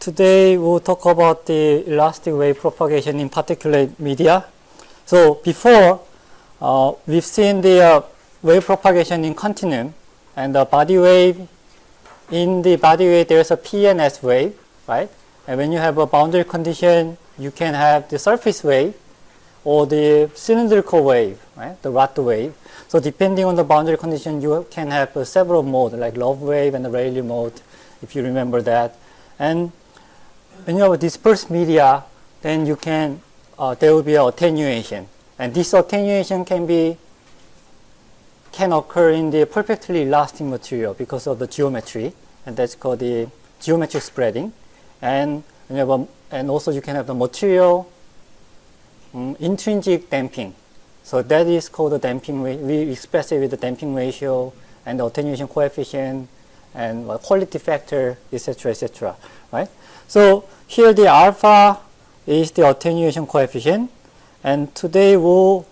today we'll talk about the elastic wave propagation in particulate media. So before, we've seen the wave propagation in continuum, and the body wave, in the body wave there's a P and S wave, right? And when you have a boundary condition, you can have the surface wave or the cylindrical wave, right? The Rath wave. So depending on the boundary condition, you can have several modes, like Love wave and the Rayleigh mode, if you remember that. And when you have a dispersed media, then you can, there will be an attenuation. And this attenuation can occur in the perfectly elastic material because of the geometry, and that's called the geometric spreading. And and also you can have the material intrinsic damping. So that is called the damping. We express it with the damping ratio and the attenuation coefficient and quality factor, etc., etc. Right? So here the alpha is the attenuation coefficient, and today we'll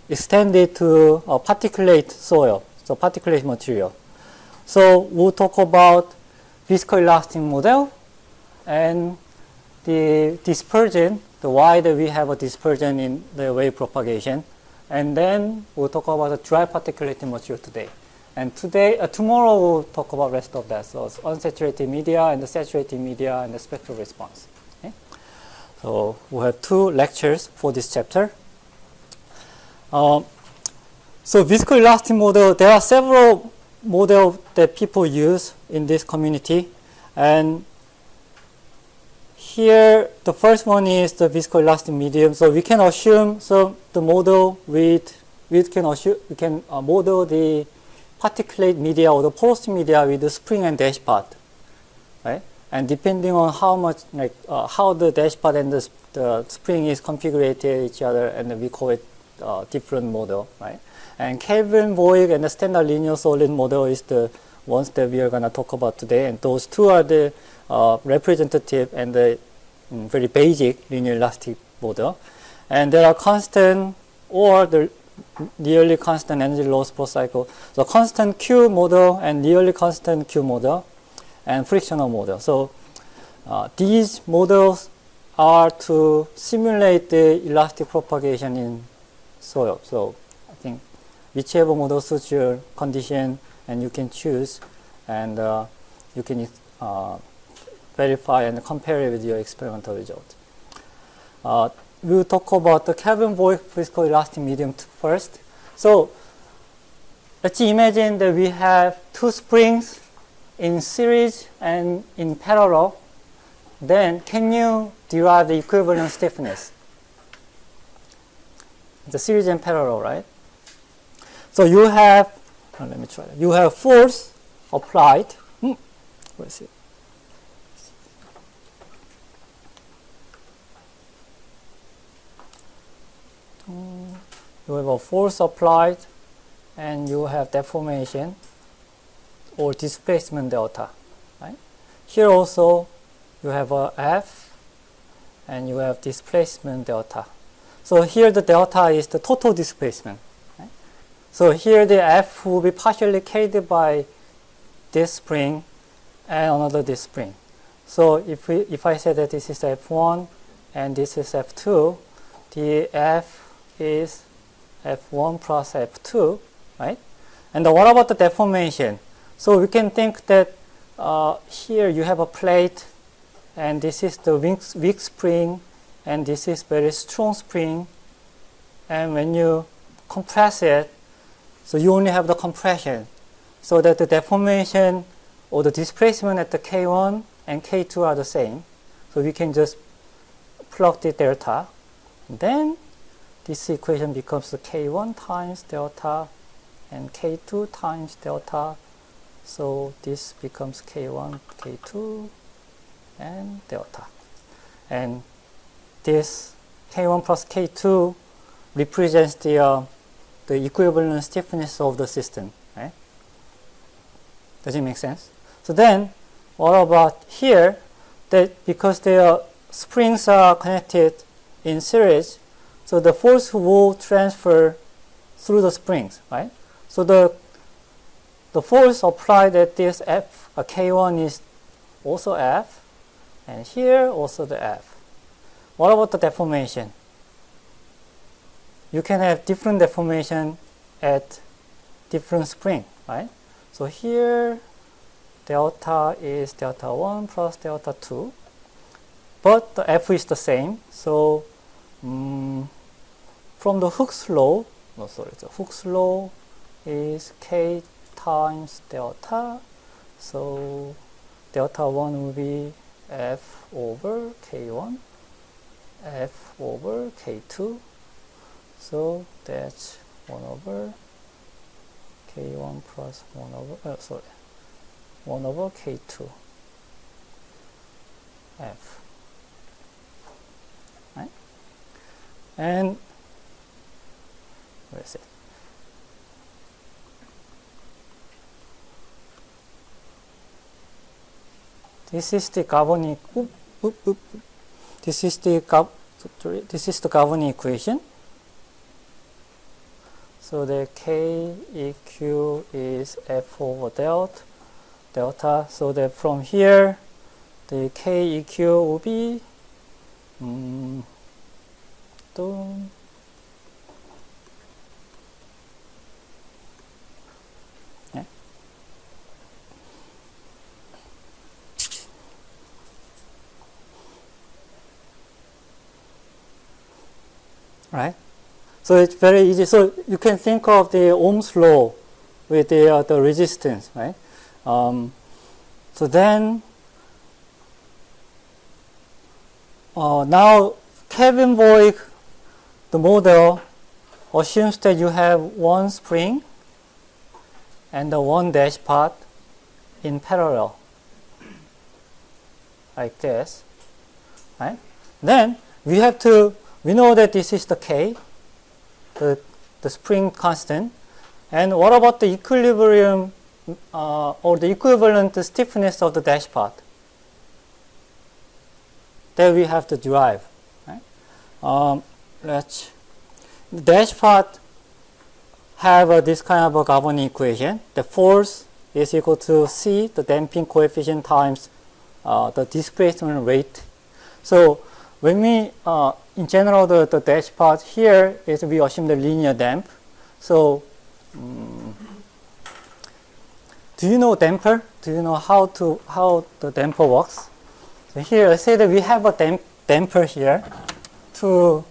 extend it to a particulate soil, so particulate material. So we'll talk about viscoelastic model and the dispersion, why we have a dispersion in the wave propagation, and then we'll talk about the dry particulate material today. And tomorrow we'll talk about rest of that, so unsaturated media and the saturated media and the spectral response. Okay? So we'll have 2 lectures for this chapter. So viscoelastic model, there are several models that people use in this community, and here the first one is the viscoelastic medium. So we can assume, so the model we can model the particulate media or the porous media with the spring and dashpot, right? And depending on how much, how the dashpot and the spring is configured each other, and we call it different model, right? And Kelvin Voigt and the standard linear solid model is the ones that we are going to talk about today, and those 2 are the representative and the very basic linear elastic model. And there are constant or the nearly constant energy loss per cycle. So constant Q model and nearly constant Q model and frictional model. So these models are to simulate the elastic propagation in soil. So I think whichever model suits your condition, and you can choose, and you can verify and compare it with your experimental result. We'll talk about the Kelvin Voigt viscoelastic medium first. So let's imagine that we have 2 springs in series and in parallel. Then can you derive the equivalent stiffness? The series and parallel, right? So you have, let me try that. You have force applied. Where is it? You have a force applied, and you have deformation or displacement delta, right? Here also you have a F, and you have displacement delta. So here the delta is the total displacement. Right? So here the F will be partially carried by this spring and another this spring. So if I say that this is F1 and this is F2, the F is F1 plus F2, right? And what about the deformation? So we can think that here you have a plate, and this is the weak spring, and this is very strong spring, and when you compress it, so you only have the compression, so that the deformation or the displacement at the K1 and K2 are the same. So we can just plug the delta, and then this equation becomes the K1 times delta and K2 times delta. So this becomes K1, K2, and delta. And this K1 plus K2 represents the equivalent stiffness of the system. Right? Does it make sense? So then, what about here? That because the springs are connected in series, so the force will transfer through the springs, right? So the force applied at this F, K1 is also F, and here also the F. What about the deformation? You can have different deformation at different spring, right? So here delta is delta 1 plus delta 2, but the F is the same. So from the Hooke's law, the Hooke's law is K times delta. So delta 1 will be F over K1, F over K2. So that's 1 over K1 plus 1 over K2 F. Right? And where is it? This is the Gavonis. This is the Gavonis equation. So the K eq is F over delta. So that from here, the K eq will be yeah. Right. So it's very easy. So you can think of the Ohm's law with the resistance, right? So then now Kevin Voigt, the model assumes that you have one spring and the one dash part in parallel, like this, right? Then we know that this is the K, the spring constant. And what about the equilibrium or the equivalent stiffness of the dash part? That we have to derive. Right? The dash part have this kind of a Gavonis equation. The force is equal to C, the damping coefficient, times the displacement rate. So when we, in general, the dash part here is we assume the linear damp. So, do you know damper? Do you know how the damper works? So here, let's say that we have a damper here to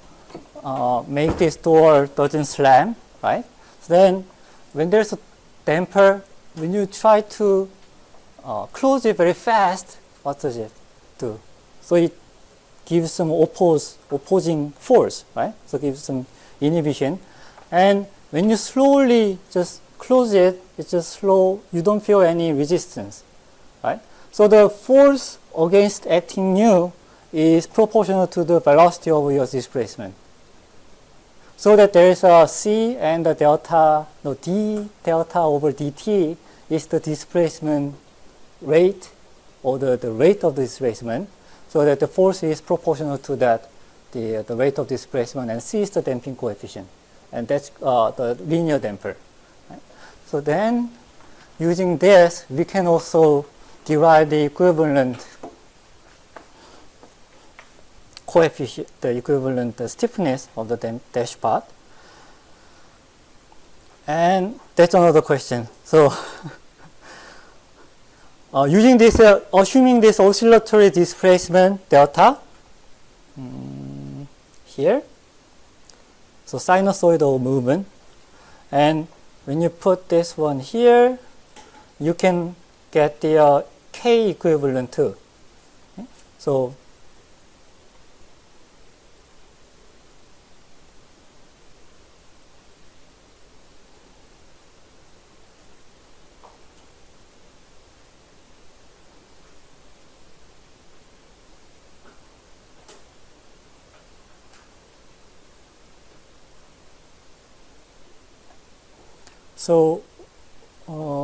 make this door doesn't slam, right? So then, when there's a damper, when you try to close it very fast, what does it do? So it gives some opposing force, right? So it gives some inhibition. And when you slowly just close it, it's just slow, you don't feel any resistance, right? So the force against acting nu is proportional to the velocity of your displacement. So that there is a C and the delta, no, d delta over dt is the displacement rate, or the rate of the displacement. So that the force is proportional to that, the rate of displacement, and C is the damping coefficient. And that's the linear damper. Right? So then, using this, we can also derive the equivalent coefficient, the equivalent stiffness of the dash part. And that's another question. So, using this, assuming this oscillatory displacement delta here, so sinusoidal movement, and when you put this one here, you can get the K equivalent too. Okay? So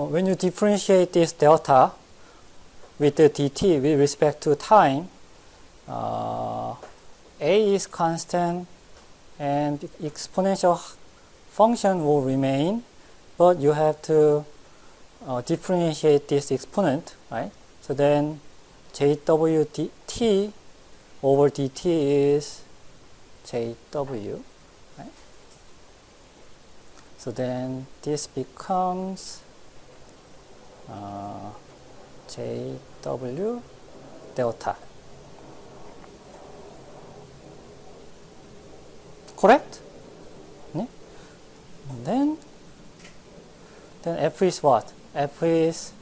when you differentiate this delta with the dt with respect to time, a is constant and exponential function will remain, but you have to differentiate this exponent, right? So then jwt t over dt is jw, right? So then this becomes jw delta. Correct? Yeah? And then f is what? F is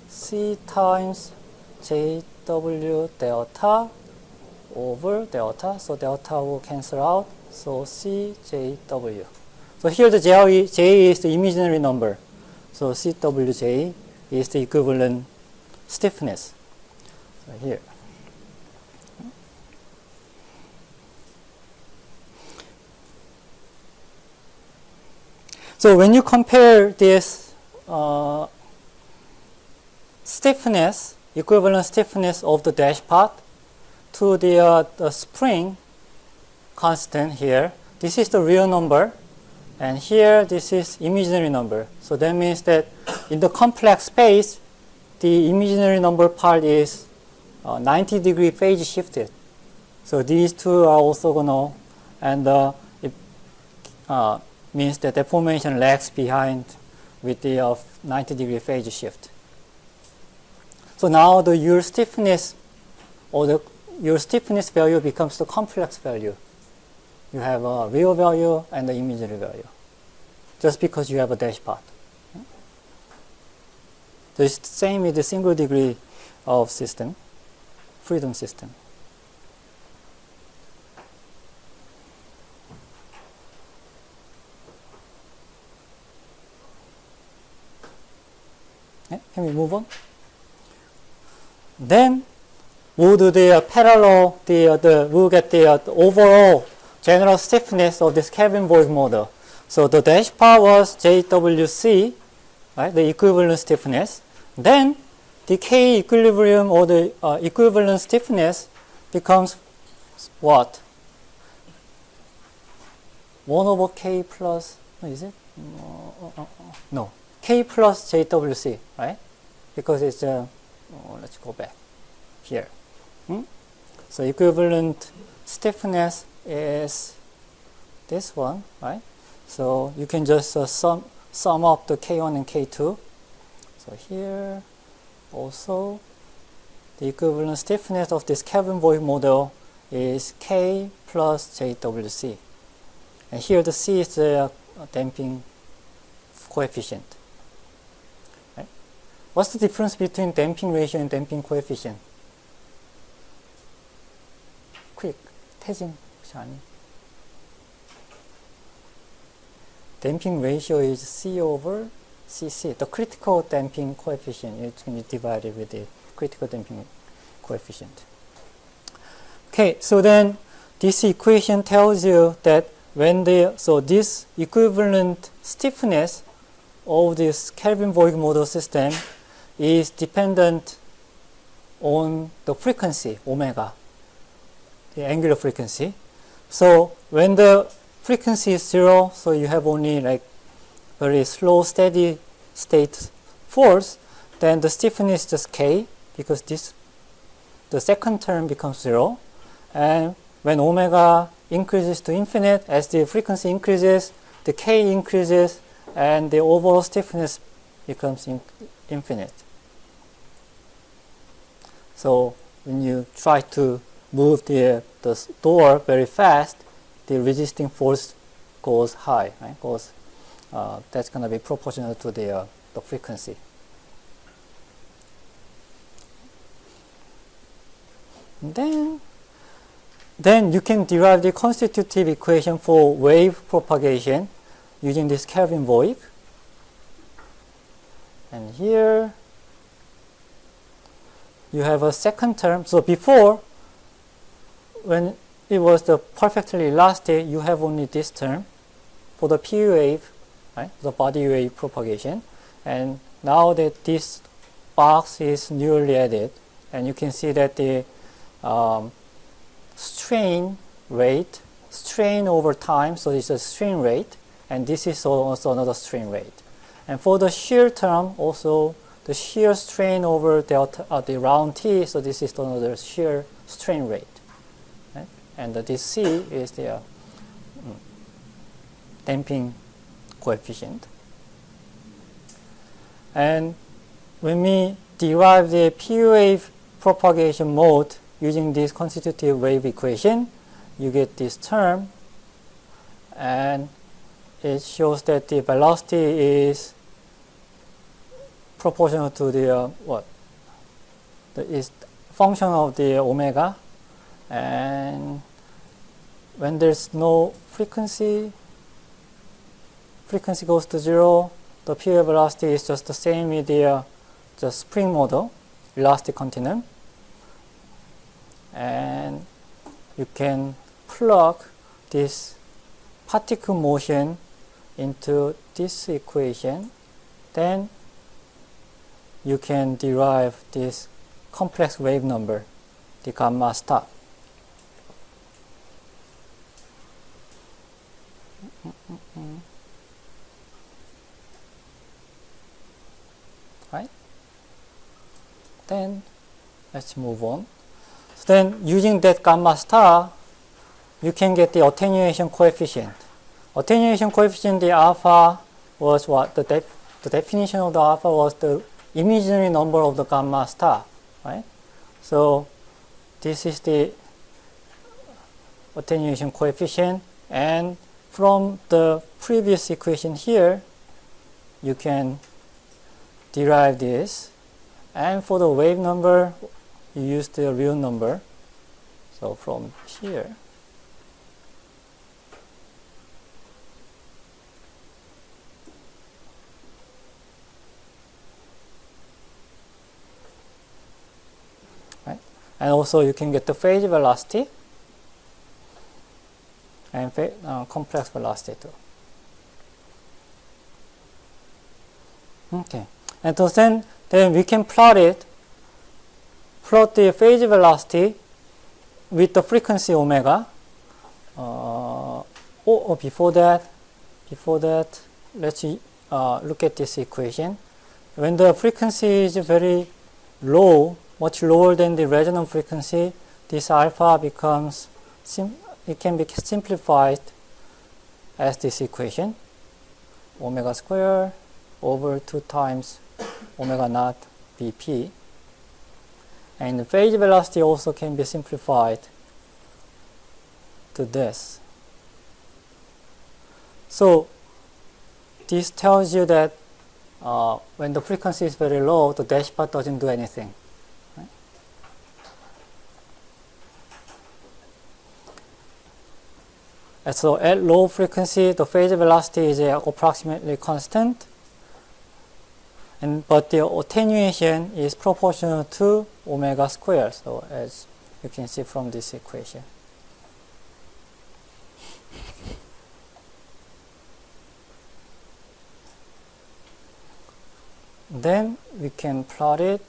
c times jw delta over delta. So delta will cancel out. So c jw. So here the j is the imaginary number. So cwj is the equivalent stiffness. So here. So when you compare this stiffness, equivalent stiffness of the dashpot to the spring constant here, this is the real number, and here this is imaginary number. So that means that in the complex space, the imaginary number part is 90 degree phase shifted. So these two are orthogonal, and it means that deformation lags behind with the 90 degree phase shift. So now your stiffness or your stiffness value becomes the complex value. You have a real value and the imaginary value, just because you have a dashpot. So it's the same with the single degree of system, freedom system. Yeah, can we move on? Then we'll do the parallel, we'll get the overall general stiffness of this Kelvin-Voigt model. So the dashpot was JWC, right, the equivalent stiffness. Then the K equilibrium or the equivalent stiffness becomes what? 1 over K plus, is it? No, K plus JWC, right? Because it's, let's go back here. So equivalent stiffness is this one, right? So you can just sum up the K1 and K2. So here also the equivalent stiffness of this Kelvin-Voigt model is K plus JWC. And here the C is the damping coefficient. Right? What's the difference between damping ratio and damping coefficient? Quick, 태진 혹시 아니? Damping ratio is C over CC. The critical damping coefficient is going to be divided with the critical damping coefficient. Okay, so then this equation tells you that when this equivalent stiffness of this Kelvin-Voigt model system is dependent on the frequency, omega, the angular frequency. So when the frequency is 0, so you have only like very slow, steady state force, then the stiffness is just K, because the second term becomes 0. And when omega increases to infinite, as the frequency increases, the K increases, and the overall stiffness becomes infinite. So when you try to move the door very fast, the resisting force goes high, right? That's going to be proportional to the frequency. And then you can derive the constitutive equation for wave propagation using this Kelvin-Voigt. And here you have a second term. So before, when it was the perfectly elastic, you have only this term for the P wave, right? The body wave propagation. And now that this box is newly added, and you can see that the strain rate, strain over time, so it's a strain rate, and this is also another strain rate. And for the shear term, also the shear strain over the round T, so this is another shear strain rate. Right? And this C is the damping coefficient. And when we derive the P wave propagation mode using this constitutive wave equation, you get this term, and it shows that the velocity is proportional to the is function of the omega, and when there's no frequency goes to 0, the P wave velocity is just the same with the spring model, elastic continuum, and you can plug this particle motion into this equation, then you can derive this complex wave number, the gamma star. Right? Then let's move on. So then using that gamma star, you can get the attenuation coefficient. Attenuation coefficient, the alpha was what? The definition of the alpha was the imaginary number of the gamma star, right? So this is the attenuation coefficient, and from the previous equation here, you can derive this, and for the wave number, you use the real number. So from here, right? And also you can get the phase velocity and complex velocity too. Okay, and so then we can plot the phase velocity with the frequency omega. Before that, let's look at this equation. When the frequency is very low, much lower than the resonant frequency, this alpha becomes it can be simplified as this equation: omega square over 2 times omega naught Vp. And the phase velocity also can be simplified to this. So this tells you that when the frequency is very low, the dash bar doesn't do anything. Right? And so at low frequency, the phase velocity is approximately constant, but the attenuation is proportional to omega squared. So as you can see from this equation. Then we can plot it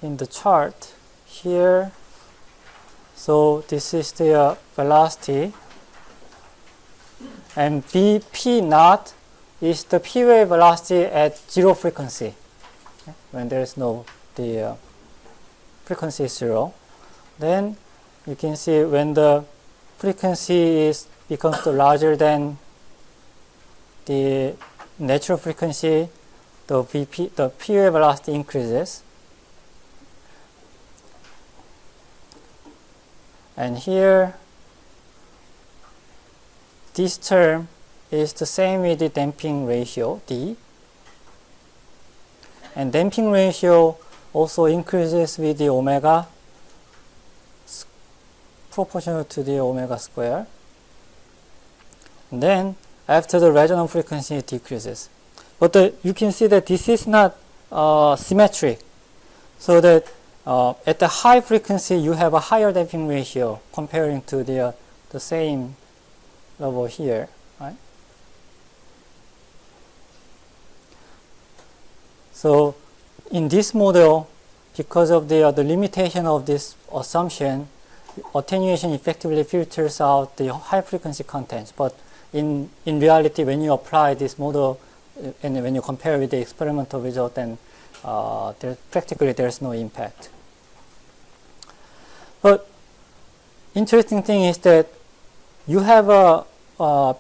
in the chart here. So this is the velocity, and Vp naught is the P wave velocity at 0 frequency, okay? When there is no, the frequency is 0. Then you can see when the frequency becomes larger than the natural frequency, the P wave velocity increases. And here, this term is the same with the damping ratio, D. And damping ratio also increases with the omega, proportional to the omega square. And then after the resonant frequency, it decreases. But you can see that this is not symmetric. So that at the high frequency, you have a higher damping ratio comparing to the same level here, right? So in this model, because of the limitation of this assumption, attenuation effectively filters out the high frequency contents. But in reality, when you apply this model and when you compare with the experimental result, then practically there's no impact. But interesting thing is that you have a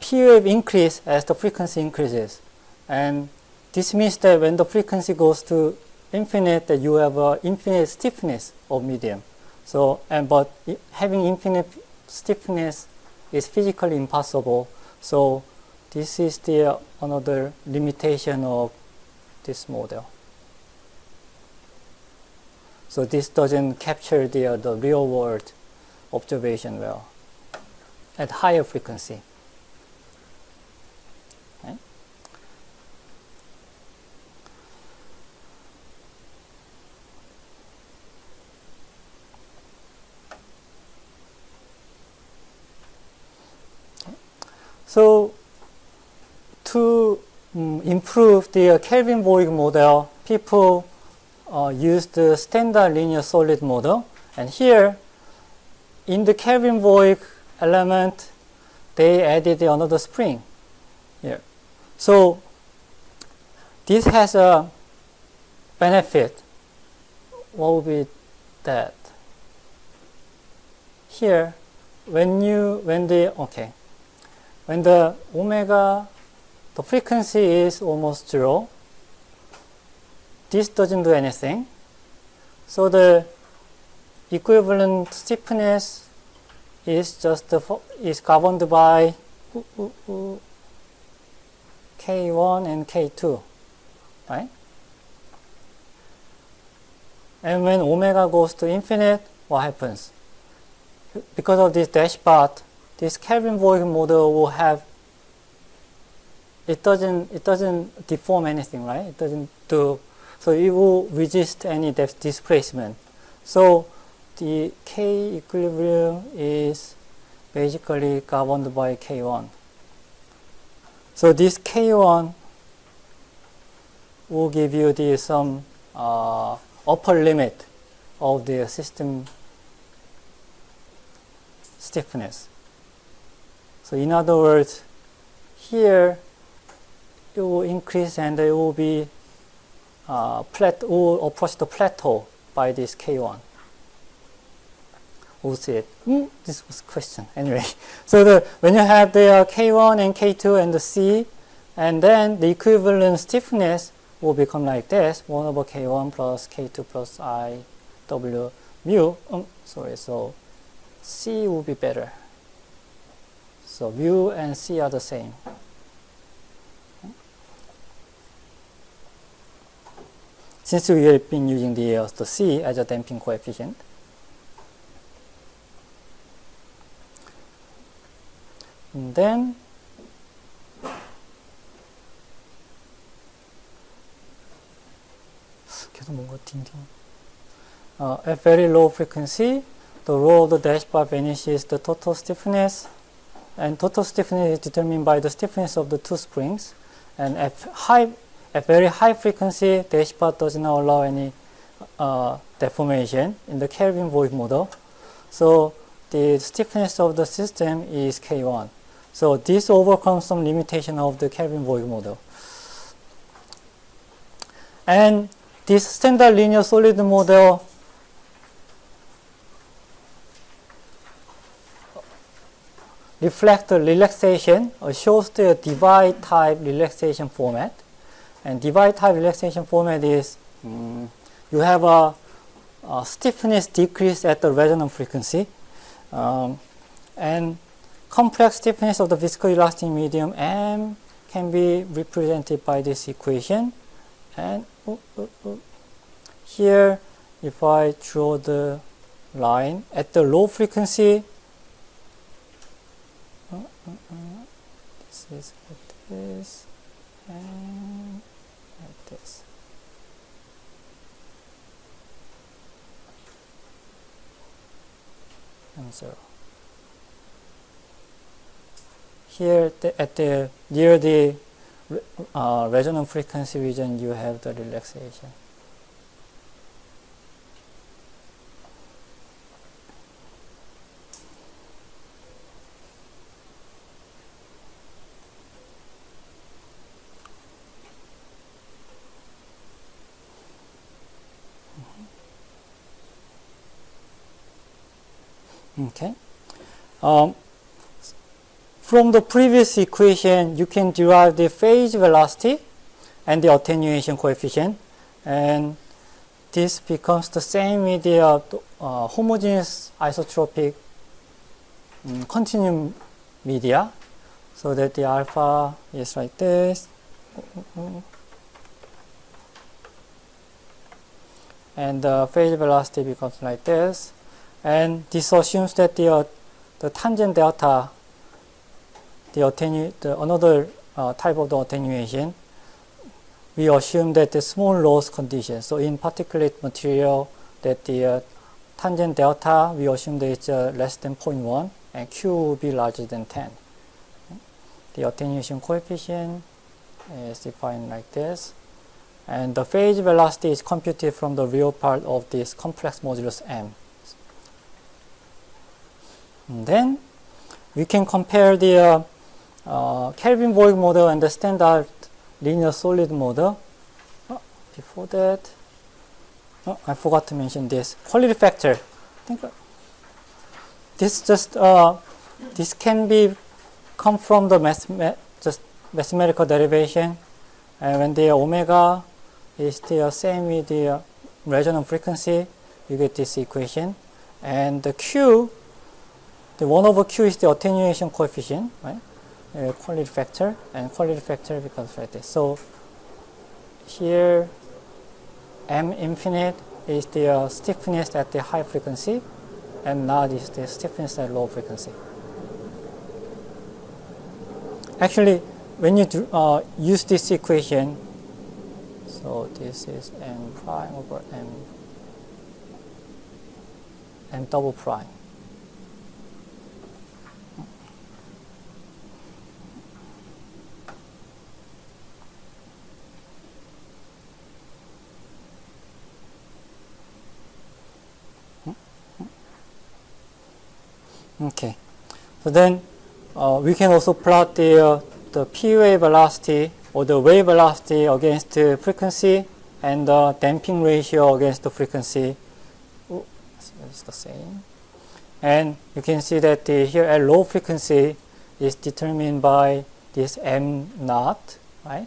P wave increase as the frequency increases, and this means that when the frequency goes to infinite, that you have a infinite stiffness of medium. So, but having infinite stiffness is physically impossible. So this is the another limitation of this model. So this doesn't capture the real world observation well at higher frequency. Okay. So to improve the Kelvin-Voigt model, people use the standard linear solid model, and here in the Kelvin-Voigt element they added another spring here. So this has a benefit. What would be that? Here when the omega, the frequency is almost 0, this doesn't do anything. So the equivalent stiffness is just is governed by K1 and K2, right? And when omega goes to infinite, what happens? Because of this dash part, this Kelvin-Voigt model will have, it doesn't deform anything, right? It doesn't do, so it will resist any displacement. So the K equilibrium is basically governed by K1. So this K1 will give you the some upper limit of the system stiffness. So in other words, here it will increase and it will be will approach the plateau by this K1. We'll see it. This was a question. Anyway, so when you have the K1 and K2 and the C, and then the equivalent stiffness will become like this: 1 over K1 plus K2 plus I W mu. So C will be better. So mu and C are the same. Since we have been using the C as a damping coefficient. And then 계속 뭔가 at very low frequency, the rho of the dash bar vanishes the total stiffness, and total stiffness is determined by the stiffness of the two springs. And at very high frequency, dash bar does not allow any deformation in the Kelvin-Voigt model. So the stiffness of the system is K1. So this overcomes some limitation of the Kelvin-Voigt model. And this standard linear solid model reflects the relaxation, or shows the divide type relaxation format. And divide type relaxation format is you have a stiffness decrease at the resonant frequency, and complex stiffness of the viscoelastic medium M can be represented by this equation. And here, if I draw the line at the low frequency, this is like this and like this. And 0. Here near the resonant frequency region, you have the relaxation. Okay. From the previous equation, you can derive the phase velocity and the attenuation coefficient, and this becomes the same with the homogeneous isotropic continuum media, so that the alpha is like this, and the phase velocity becomes like this, and this assumes that the tangent delta, another type of the attenuation, we assume that the small loss condition. So in particulate material, that the tangent delta, we assume that it's less than 0.1 and Q will be larger than 10. The attenuation coefficient is defined like this. And the phase velocity is computed from the real part of this complex modulus M. And then we can compare the Kelvin-Voigt model and the standard linear solid model. Before that, I forgot to mention this quality factor. I think this can be come from the just mathematical derivation, and when the omega is the same with the resonant frequency, you get this equation, and the Q, the 1 over Q is the attenuation coefficient, right? Quality factor, and quality factor becomes like this. So here M infinite is the stiffness at the high frequency, and now this is the stiffness at low frequency. Actually, when you use this equation, so this is M prime over M double prime. Okay, so then we can also plot the p wave velocity or the wave velocity against the frequency and the damping ratio against the frequency. Ooh, it's the same. And you can see that here at low frequency is determined by this M naught, right?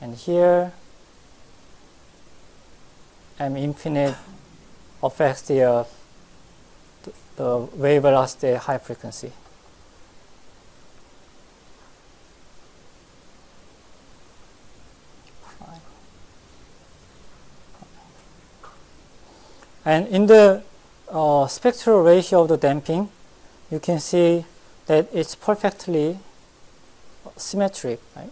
And here M infinite affects the wave velocity at high frequency. And in the spectral ratio of the damping, you can see that it's perfectly symmetric, right?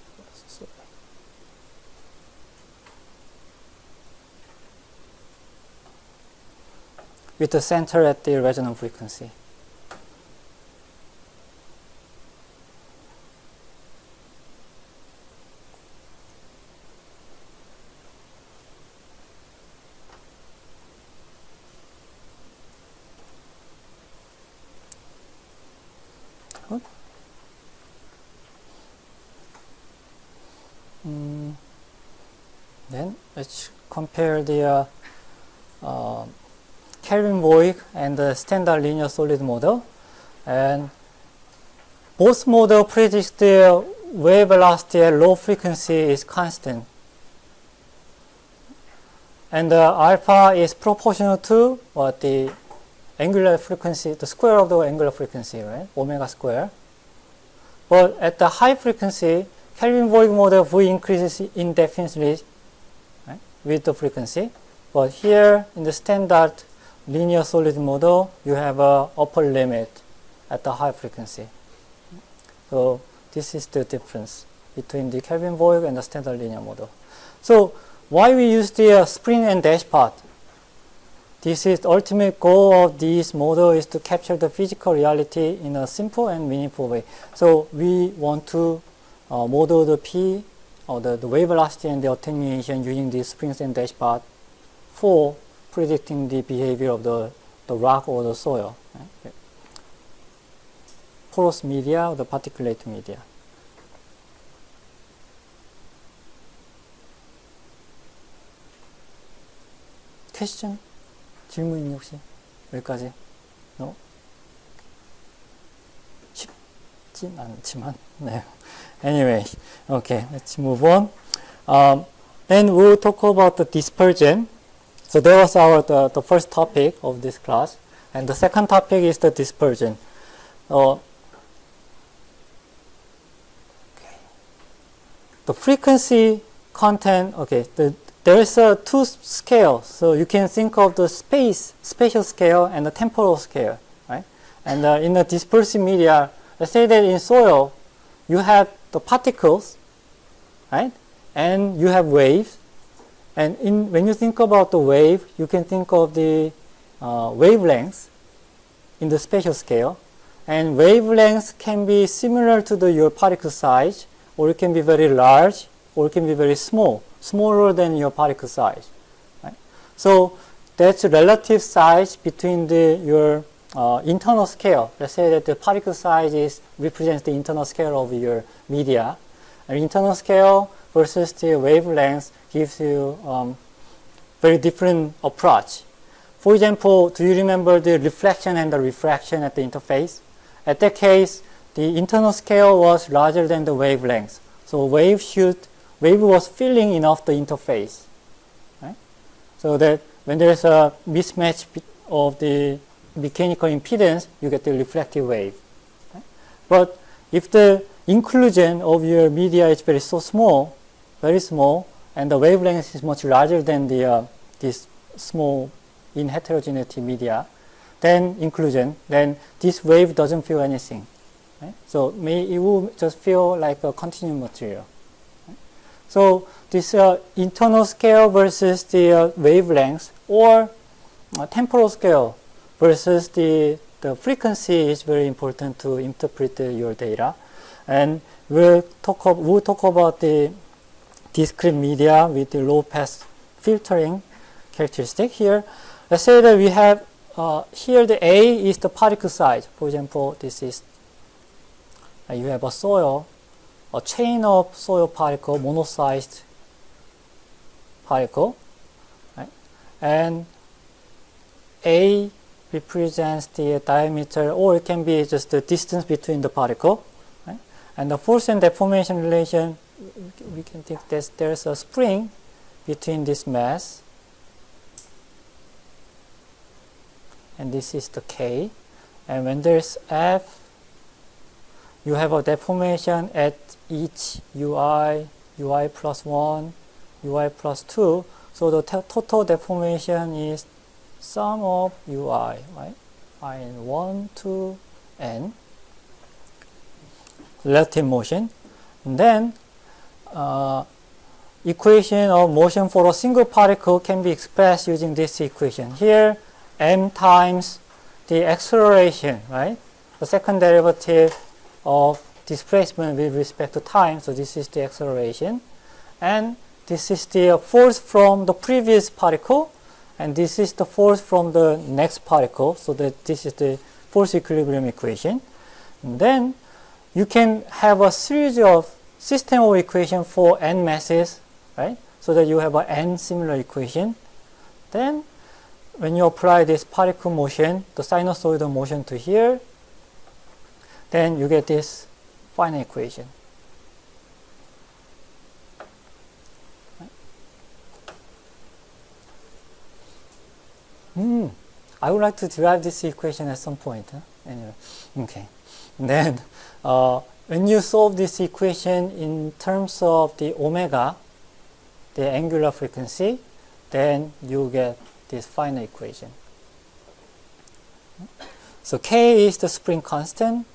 With the center at the resonant frequency. Good. Then let's compare the Kelvin-Voigt and the standard linear solid model, and both model predicts the wave velocity at low frequency is constant, and the alpha is proportional to what the angular frequency, the square of the angular frequency, right? Omega square. But at the high frequency, Kelvin-Voigt model V increases indefinitely, right, with the frequency. But here in the standard linear solid model, you have a upper limit at the high frequency. So this is the difference between the Kelvin-Voigt and the standard linear model. So why we use the spring and dash part? This is the ultimate goal of this model, is to capture the physical reality in a simple and meaningful way. So we want to model the P, or the wave velocity and the attenuation using the springs and dash part for predicting the behavior of the rock or the soil. Right? Porous media or the particulate media. Question? 질문 혹시? 여기까지? No? 쉽진 않지만, 네. Anyway, okay, let's move on. Then we'll talk about the dispersion. So that was our the first topic of this class, and the second topic is the dispersion. The frequency content. Okay, there's two scales, so you can think of the spatial scale and the temporal scale, right? And in the dispersive media, let's say that in soil, you have the particles, right? And you have waves. And when you think about the wave, you can think of the wavelengths in the spatial scale. And wavelengths can be similar to your particle size, or it can be very large, or it can be very small, smaller than your particle size. Right? So that's relative size between your internal scale. Let's say that the particle size represents the internal scale of your media. And internal scale versus the wavelength gives you very different approach. For example, do you remember the reflection and the refraction at the interface? At that case, the internal scale was larger than the wavelength. So wave was filling enough the interface. Right? So that when there is a mismatch of the mechanical impedance, you get the reflective wave. Right? But if the inclusion of your media is very small, and the wavelength is much larger than this small in heterogeneity media, then this wave doesn't feel anything. Right? So it will just feel like a continuum material. Right? So this internal scale versus the wavelength, or temporal scale versus the frequency is very important to interpret your data. And we'll talk about the discrete media with the low pass filtering characteristic here. Let's say that we have here the A is the particle size. For example, this is you have a chain of soil particle, mono-sized particle, right? And A represents the diameter, or it can be just the distance between the particle, right? And the force and deformation relation, we can think that there's a spring between this mass, and this is the K. And when there's F, you have a deformation at each UI plus 1, UI plus 2. So the total deformation is sum of UI, right? In 1 to n. Relative motion. And then equation of motion for a single particle can be expressed using this equation. Here, m times the acceleration, right? The second derivative of displacement with respect to time. So this is the acceleration. And this is the force from the previous particle. And this is the force from the next particle. So that this is the force equilibrium equation. And then you can have a series of system of equation for n masses, right? So that you have an n similar equation. Then when you apply this particle motion, the sinusoidal motion to here, then you get this final equation. I would like to derive this equation at some point. Huh? Anyway, okay. And then when you solve this equation in terms of the omega, the angular frequency, then you get this final equation. So K is the spring constant,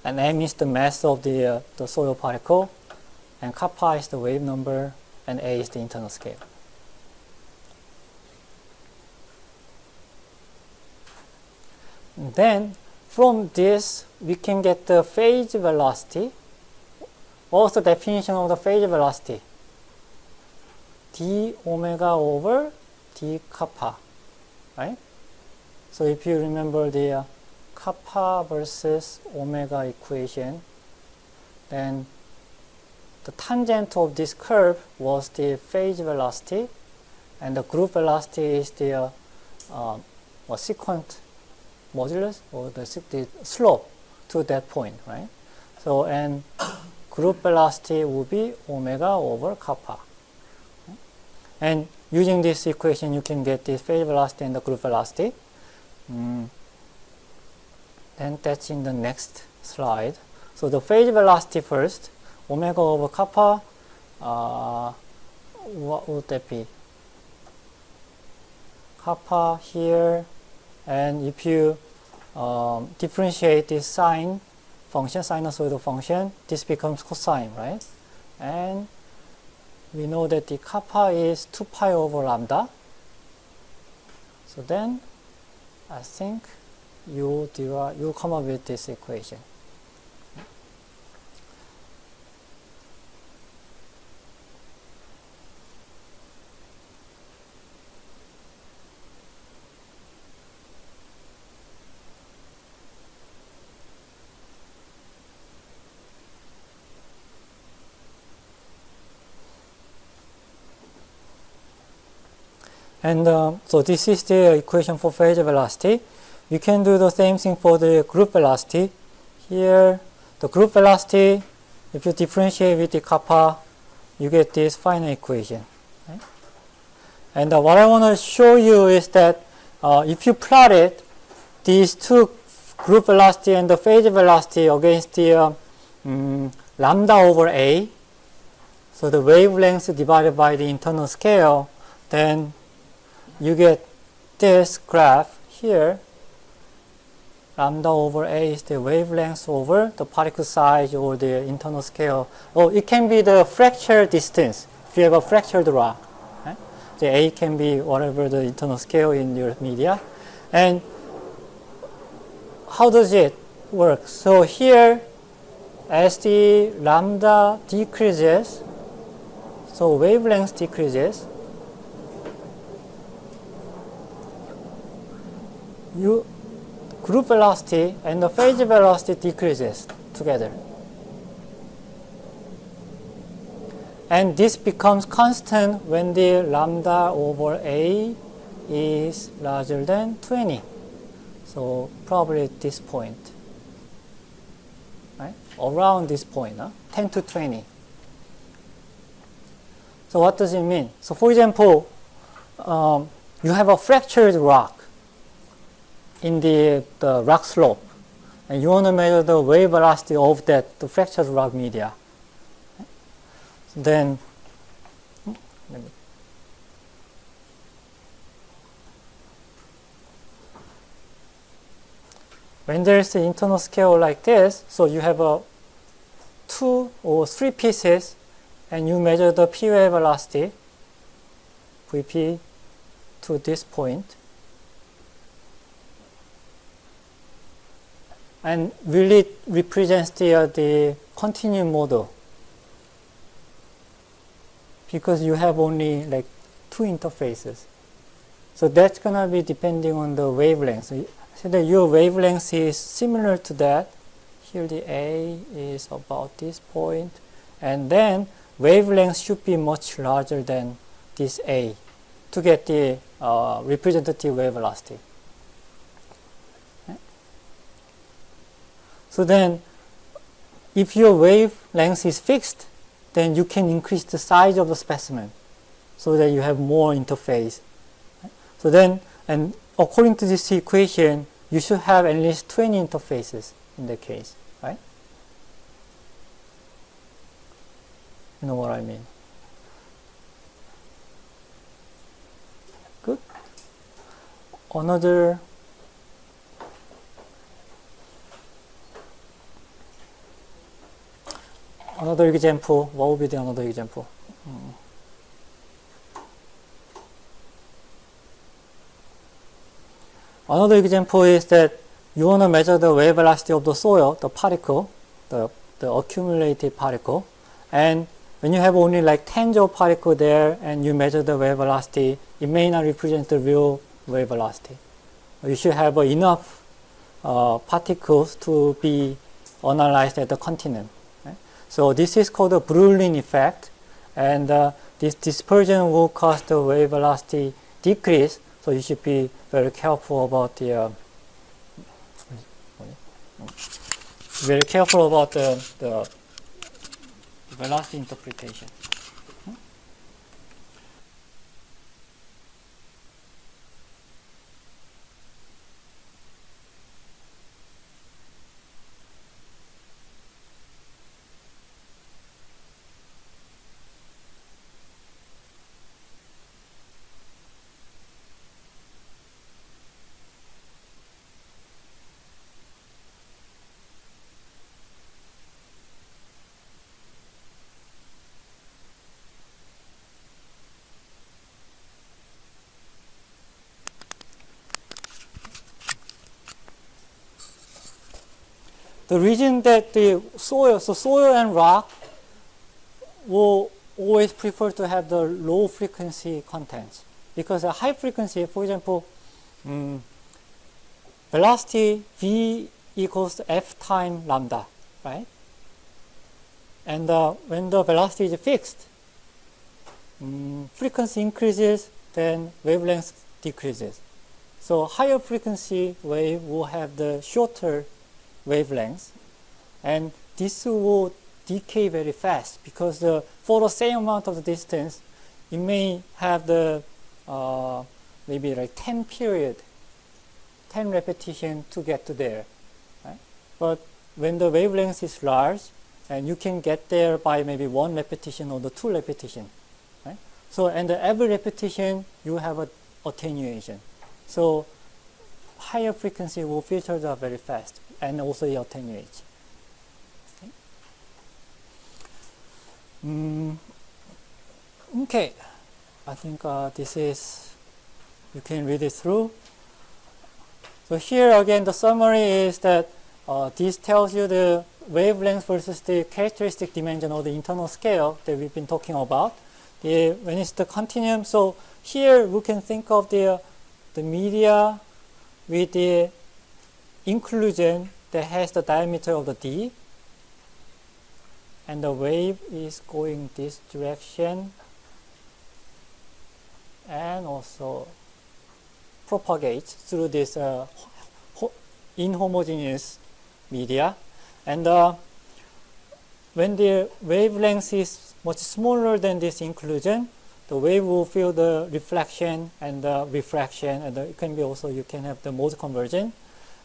and m is the mass of the soil particle, and kappa is the wave number, and A is the internal scale. And then from this we can get the phase velocity. What's the definition of the phase velocity? d omega over d kappa, right? So if you remember the kappa versus omega equation, then the tangent of this curve was the phase velocity, and the group velocity is the a sequent modulus or the slope to that point, right? So, and group velocity will be omega over kappa. And using this equation, you can get the phase velocity and the group velocity. And that's in the next slide. So the phase velocity first, omega over kappa, what would that be? Kappa here, and if you differentiate this sine function, sinusoidal function, this becomes cosine, right? And we know that the kappa is 2 pi over lambda. So then I think you come up with this equation. And so this is the equation for phase velocity. You can do the same thing for the group velocity. Here, the group velocity, if you differentiate with the kappa, you get this final equation. Right? And what I want to show you is that if you plotted these two group velocity and the phase velocity against the lambda over a, so the wavelength divided by the internal scale, then you get this graph here. Lambda over a is the wavelength over the particle size or the internal scale. Oh, it can be the fracture distance if you have a fractured rock. Right? The a can be whatever the internal scale in your media. And how does it work? So here, as the lambda decreases, so wavelength decreases, group velocity and the phase velocity decreases together. And this becomes constant when the lambda over a is larger than 20. So probably at this point, right? Around this point, 10 to 20. So what does it mean? So for example, you have a fractured rock in the rock slope, and you want to measure the wave velocity of the fractured rock media. Then, when there is an internal scale like this, so you have 2 or 3 pieces, and you measure the p wave velocity, Vp, to this point. And really represents the continuum model, because you have only like 2 interfaces. So that's gonna be depending on the wavelength. So that your wavelength is similar to that. Here the A is about this point, and then wavelength should be much larger than this A to get the representative wave velocity. So then, if your wavelength is fixed, then you can increase the size of the specimen so that you have more interface. So then, and according to this equation, you should have at least 20 interfaces in the case, right? You know what I mean? Good. Another example. What would be the another example? Another example is that you want to measure the wave velocity of the soil, the particle, the accumulated particle, and when you have only like tens of particles there and you measure the wave velocity, it may not represent the real wave velocity. You should have enough particles to be analyzed at the continent. Right? So this is called the Brouillon effect, and this dispersion will cause the wave velocity decrease So you should be very careful about the the velocity interpretation. The reason that the soil and rock will always prefer to have the low frequency contents, because a high frequency, for example, velocity v equals f times lambda, right? And when the velocity is fixed, frequency increases, then wavelength decreases. So higher frequency wave will have the shorter wavelengths, and this will decay very fast, because for the same amount of distance, it may have the maybe like 10 repetition to get to there, right? But when the wavelength is large, and you can get there by maybe 1 repetition or the 2 repetition, right? So, and every repetition you have an attenuation. So higher frequency will filter out very fast, and also it attenuates. Okay, I think this is, you can read it through. So here again, the summary is that this tells you the wavelength versus the characteristic dimension or the internal scale that we've been talking about. When it's the continuum, so here we can think of the media with the inclusion that has the diameter of the D, and the wave is going this direction and also propagates through this inhomogeneous media. And when the wavelength is much smaller than this inclusion, the wave will feel the reflection and the refraction, and it can be also, you can have the mode conversion.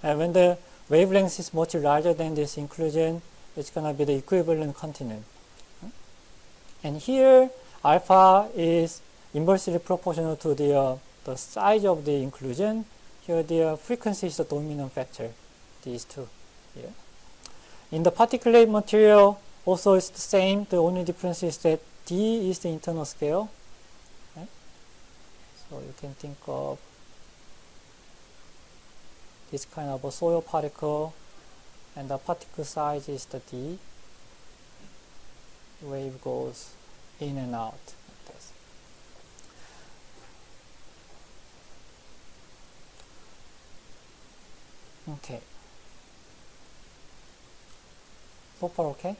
And when the wavelength is much larger than this inclusion, it's going to be the equivalent continuum. And here, alpha is inversely proportional to the size of the inclusion. Here, the frequency is the dominant factor, these two here. In the particulate material, also it's the same. The only difference is that D is the internal scale. Right? So you can think of this kind of a soil particle, and the particle size is the D. Wave goes in and out like this. Okay. So far okay?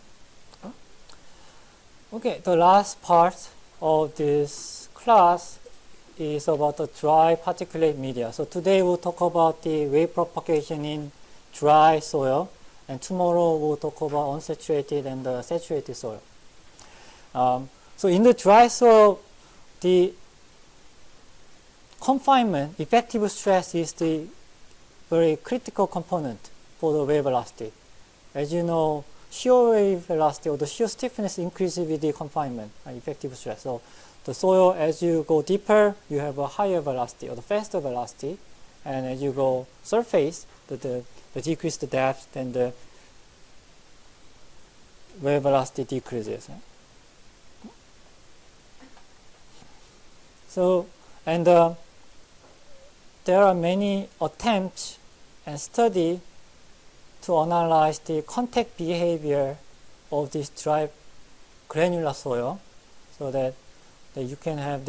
Okay, the last part of this class is about the dry particulate media. So today we'll talk about the wave propagation in dry soil, and tomorrow we'll talk about unsaturated and the saturated soil. So in the dry soil, the confinement, effective stress, is the very critical component for the wave velocity. As you know, shear wave velocity or the shear stiffness increases with the confinement and effective stress. So the soil, as you go deeper, you have a higher velocity or the faster velocity, and as you go surface, the decreased depth, then the wave velocity decreases. So, and there are many attempts and study to analyze the contact behavior of this dry granular soil, so that you can have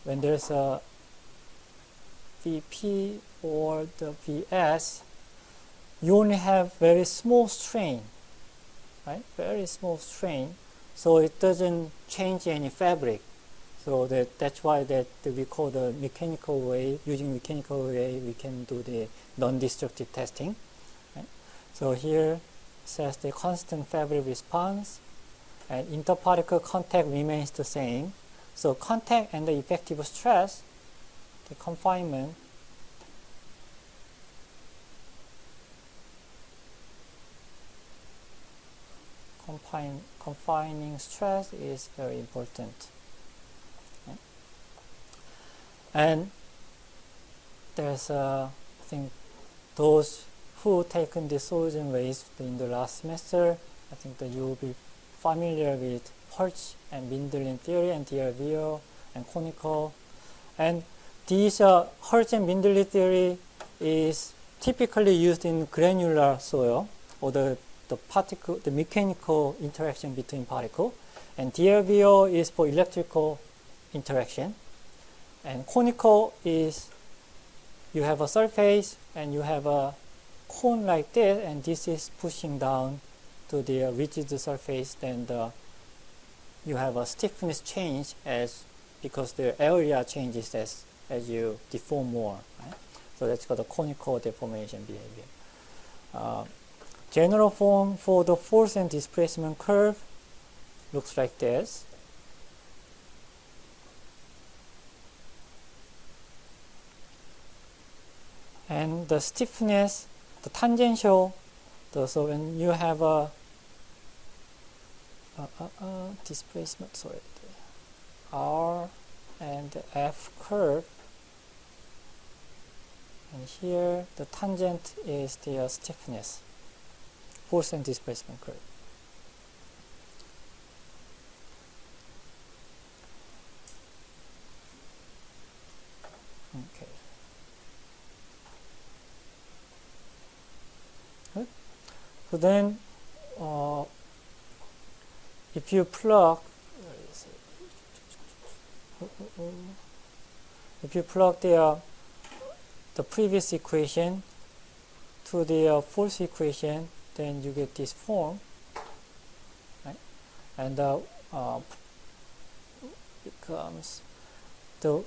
when there's a VP or the VS, you only have very small strain, right? Very small strain, so it doesn't change any fabric. So that's why that we call the mechanical way, using mechanical way, we can do the non-destructive testing. Right? So here it says the constant fabric response and interparticle contact remains the same. So contact and the effective stress, the confinement, confining stress is very important. Okay. And there's I think those who taken the solution waste in the last semester, I think that you will be familiar with Hertz and Mindlin theory and DRVO and conical. And these Hertz and Mindlin theory is typically used in granular soil or the particle, the mechanical interaction between particle, and DRVO is for electrical interaction, and conical is you have a surface and you have a cone like this, and this is pushing down to the rigid surface. Then you have a stiffness change because the area changes as you deform more. Right? So that's called the conical deformation behavior. General form for the force and displacement curve looks like this. And the stiffness, the tangential, so when you have a displacement, sorry, R and the F curve, and here the tangent is the stiffness, force and displacement curve. Okay. Good. So then, if you plug, the previous equation to the force equation, then you get this form, right? And becomes the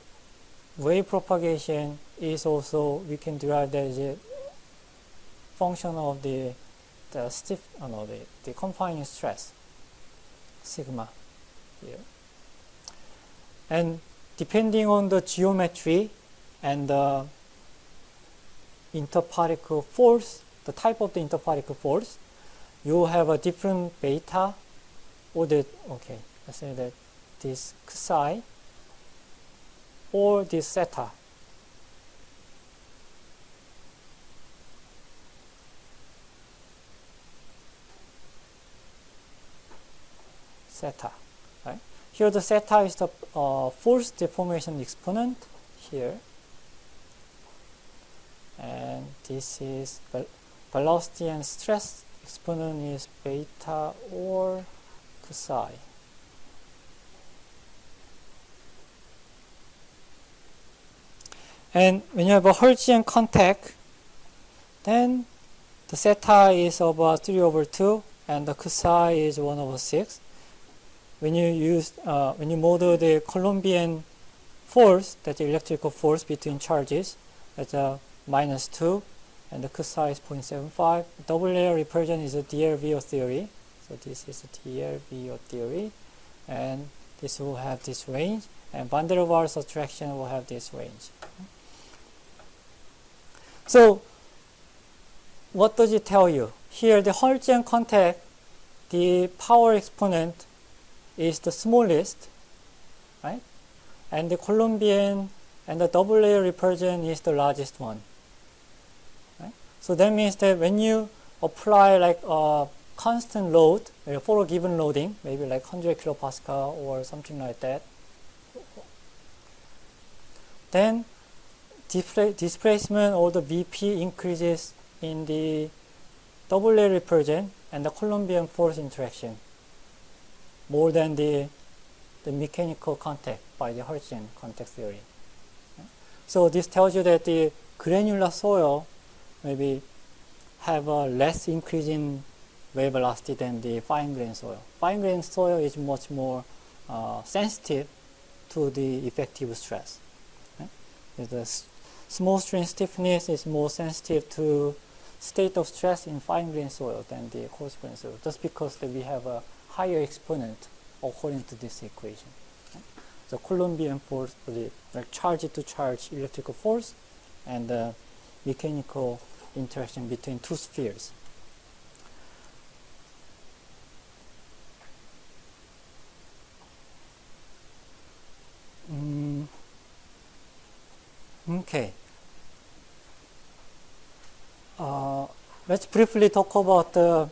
wave propagation is also, we can derive that as a function of the confining stress, sigma here. And depending on the geometry and the interparticle force, the type of the interparticle force, you have a different beta, or let's say that this psi or this theta. Theta, right? Here the theta is the force deformation exponent here, and this is velocity and stress exponent is beta or psi. And when you have a Hertzian contact, then the theta is about 3/2 and the psi is 1/6. When you model the Colombian force, that's the electrical force between charges, that's a -2, and the psi is 0.75. Double layer repulsion is a DRVO theory. So this is a DRVO theory, and this will have this range, and van der Waals attraction will have this range. So what does it tell you? Here the Hertzian contact, the power exponent is the smallest, right? And the Colombian and the double layer repulsion is the largest one. Right? So that means that when you apply like a constant load for a given loading, maybe like 100 kilopascal or something like that, then displacement or the VP increases in the double layer repulsion and the Colombian force interaction more than the mechanical contact by the Hertzian contact theory. So this tells you that the granular soil maybe have a less increase in wave velocity than the fine grained soil. Fine grained soil is much more sensitive to the effective stress. Right? The small strain stiffness is more sensitive to state of stress in fine-grained soil than the coarse-grained soil, just because that we have a higher exponent according to this equation. Right? So Coulombian force, like charge-to-charge electrical force, and the mechanical interaction between two spheres. Okay. Let's briefly talk about the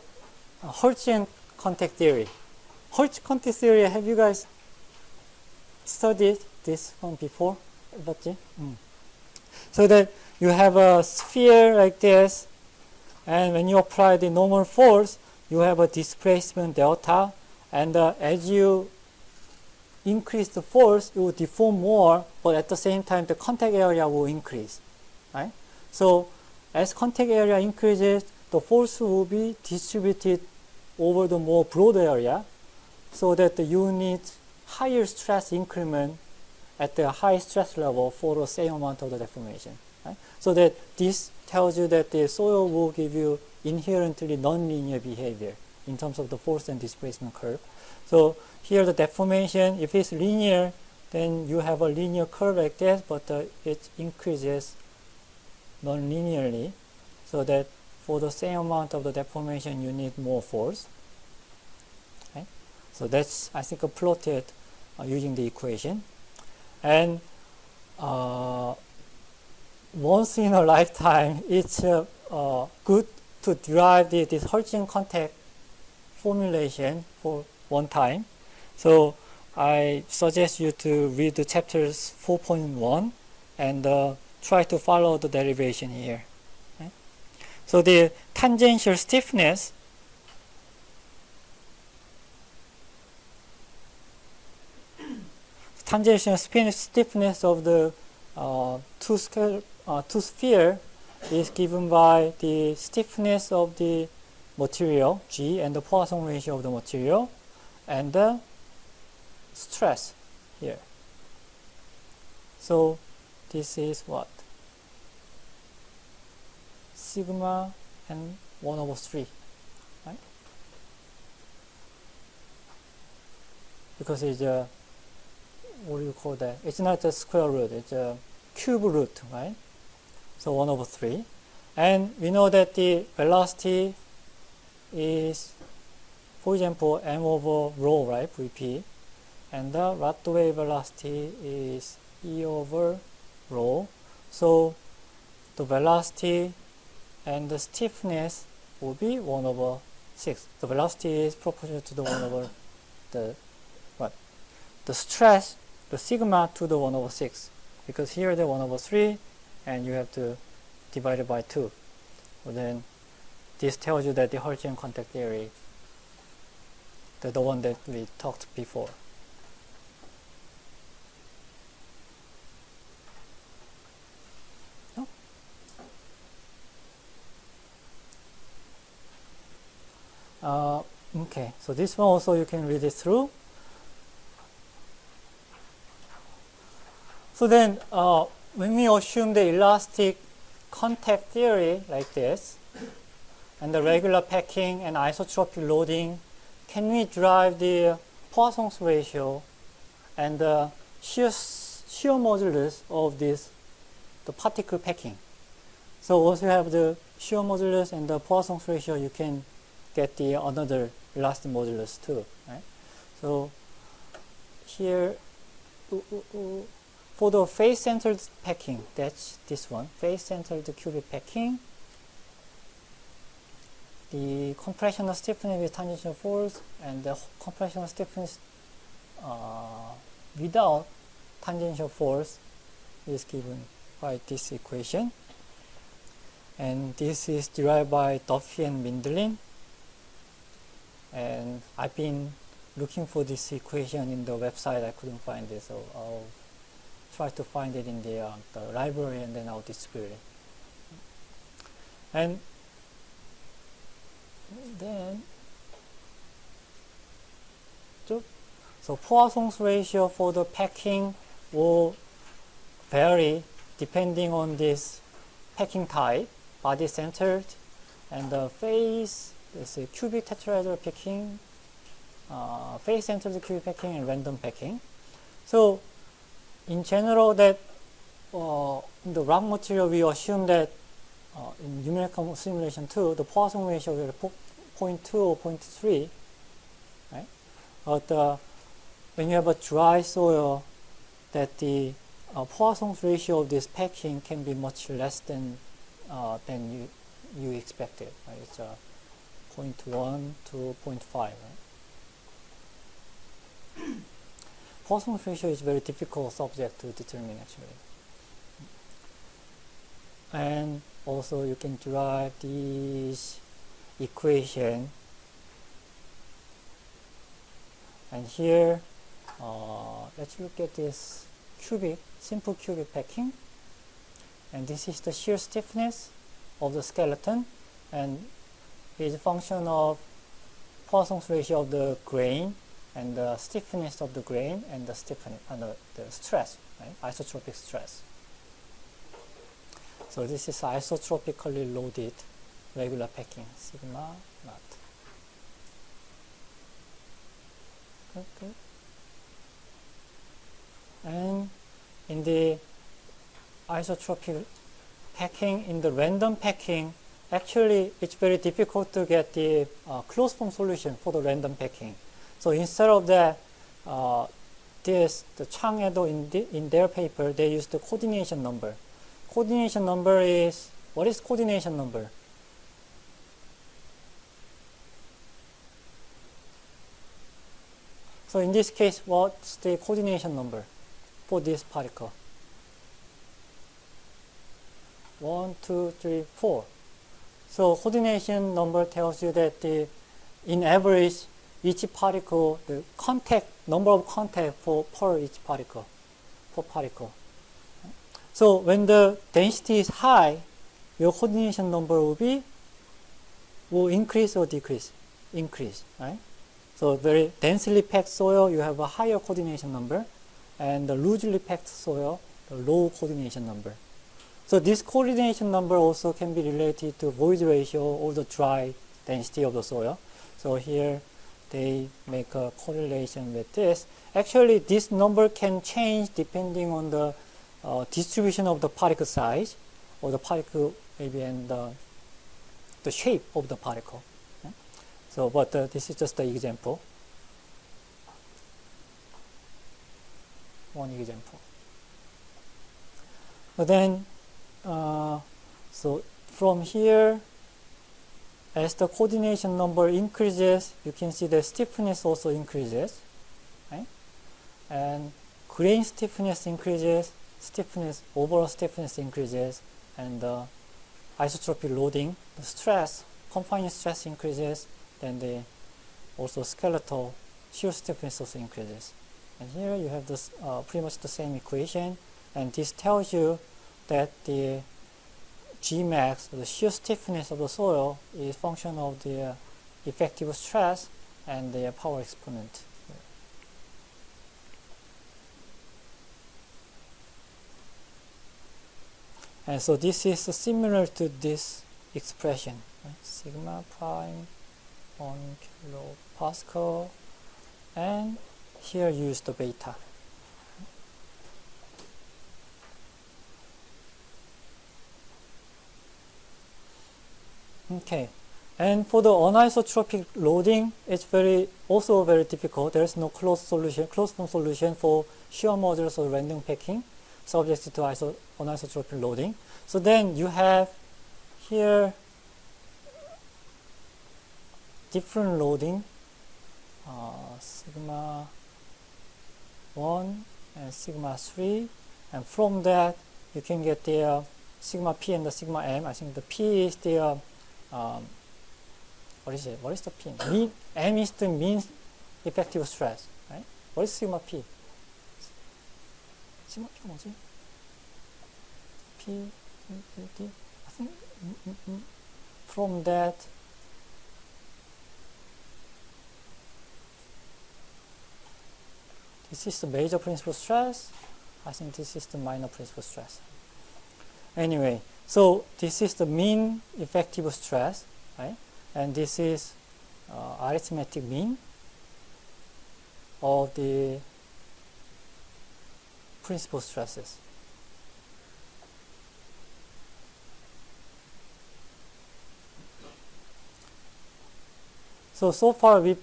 Hertzian contact theory. Hertz contact theory, have you guys studied this one before? So that you have a sphere like this, and when you apply the normal force, you have a displacement delta, and as you increase the force, it will deform more, but at the same time, the contact area will increase, right? So as contact area increases, the force will be distributed over the more broad area, so that you need higher stress increment at the high stress level for the same amount of the deformation. Right? So that this tells you that the soil will give you inherently nonlinear behavior in terms of the force and displacement curve. So here the deformation, if it's linear, then you have a linear curve like this, but it increases non-linearly, so that for the same amount of the deformation you need more force. Okay? So that's, I think, plotted using the equation. And once in a lifetime, it's good to derive this Hertzian contact formulation for one time. So I suggest you to read the chapters 4.1 and try to follow the derivation here. Okay? So the tangential stiffness stiffness of the two sphere is given by the stiffness of the material, G, and the Poisson ratio of the material, and the stress here. So this is what? Sigma and 1/3, right? Because it's a, what do you call that? It's not a square root, it's a cube root, right? So 1/3. And we know that the velocity is, for example, m over rho, right, Vp. And the rod wave velocity is e over rho. So the velocity and the stiffness will be 1/6. The velocity is proportional to the 1 over the what? The stress, the sigma, to the 1/6. Because here the 1/3, and you have to divide it by 2. Well, then this tells you that the Hertzian contact theory, the one that we talked before. Okay, so this one also you can read it through. So then, when we assume the elastic contact theory like this, and the regular packing and isotropic loading, can we derive the Poisson's ratio and the shear modulus of this, the particle packing? So once you have the shear modulus and the Poisson's ratio, you can get the another elastic modulus too, right? So here, for the face-centered packing, that's this one, face-centered cubic packing, the compressional stiffness with tangential force and the compressional stiffness without tangential force is given by this equation. And this is derived by Duffy and Mindlin. And I've been looking for this equation in the website. I couldn't find it, so I'll try to find it in the library, and then I'll display it. And then, So Poisson's ratio for the packing will vary depending on this packing type, body centered, and the face, let's say cubic tetrahedral packing, face centered cubic packing, and random packing. So in general, that in the rock material, we assume that in numerical simulation 2, the Poisson ratio will be 0.2 or 0.3, right? But when you have a dry soil, that the Poisson's ratio of this packing can be much less than you expected. Right? It's 0.1 to 0.5. Right? Poisson's ratio is very difficult subject to determine actually. And also you can derive this equation. And here, let's look at this simple cubic packing. And this is the shear stiffness of the skeleton, and is a function of Poisson's ratio of the grain and the stiffness of the grain and the stiffness and the stress, right? Isotropic stress. So this is isotropically loaded regular packing, sigma naught. Okay. And in the isotropic packing, in the random packing, actually it's very difficult to get the closed form solution for the random packing. So instead of that, the Chang et al. In their paper, they used the coordination number. Coordination number is, what is coordination number? So in this case, what's the coordination number for this particle? 1, 2, 3, 4. So coordination number tells you that in average, each particle, the number of contact per each particle, per particle. So when the density is high, your coordination number will increase or decrease? Increase, right? So very densely packed soil, you have a higher coordination number, and the loosely packed soil, the low coordination number. So this coordination number also can be related to void ratio or the dry density of the soil. So here they make a correlation with this. Actually, this number can change depending on the distribution of the particle size, or the particle maybe, and the shape of the particle. Okay? So, but this is just the example. One example. But then, so from here, as the coordination number increases, you can see the stiffness also increases, right? And grain stiffness increases, overall stiffness increases, and isotropic loading, the stress, confining stress increases, then also skeletal shear stiffness also increases. And here you have this pretty much the same equation, and this tells you that the Gmax, the shear stiffness of the soil, is function of the effective stress and the power exponent. And so this is similar to this expression, right? Sigma prime 1 kilopascal, and here use the beta. Okay, and for the anisotropic loading, it's also very difficult. There is no closed form solution for shear modulus or random packing subject to anisotropic loading. So then you have here different loading, sigma 1 and sigma 3, and from that you can get the sigma p and the sigma m. I think the p is the what is it? What is the P? M is the mean effective stress, right? What is sigma P? sigma P 뭐지? P, D, I think from that This is the major principal stress. I think this is the minor principal stress. Anyway, so this is the mean effective stress, right? And this is arithmetic mean of the principal stresses. So far we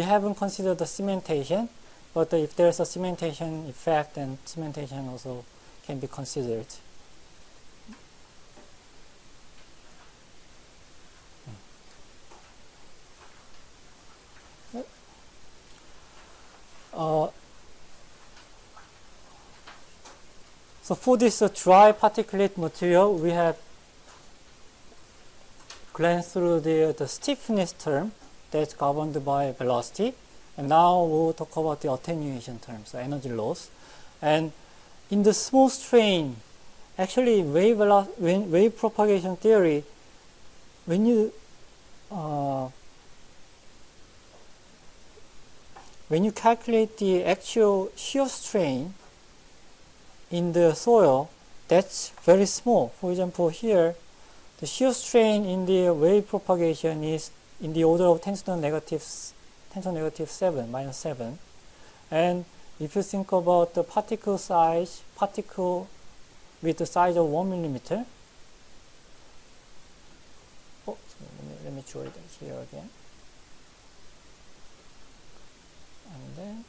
haven't considered the cementation, but if there's a cementation effect, then cementation also can be considered. So for this dry particulate material, we have glanced through the stiffness term that's governed by velocity. And now we'll talk about the attenuation term, so energy loss. And in the small strain, actually wave propagation theory, when you calculate the actual shear strain in the soil, that's very small. For example, here, the shear strain in the wave propagation is in the order of 10 to the negative 7, minus 7. And if you think about the particle with the size of 1 millimeter, let me draw it here again. And then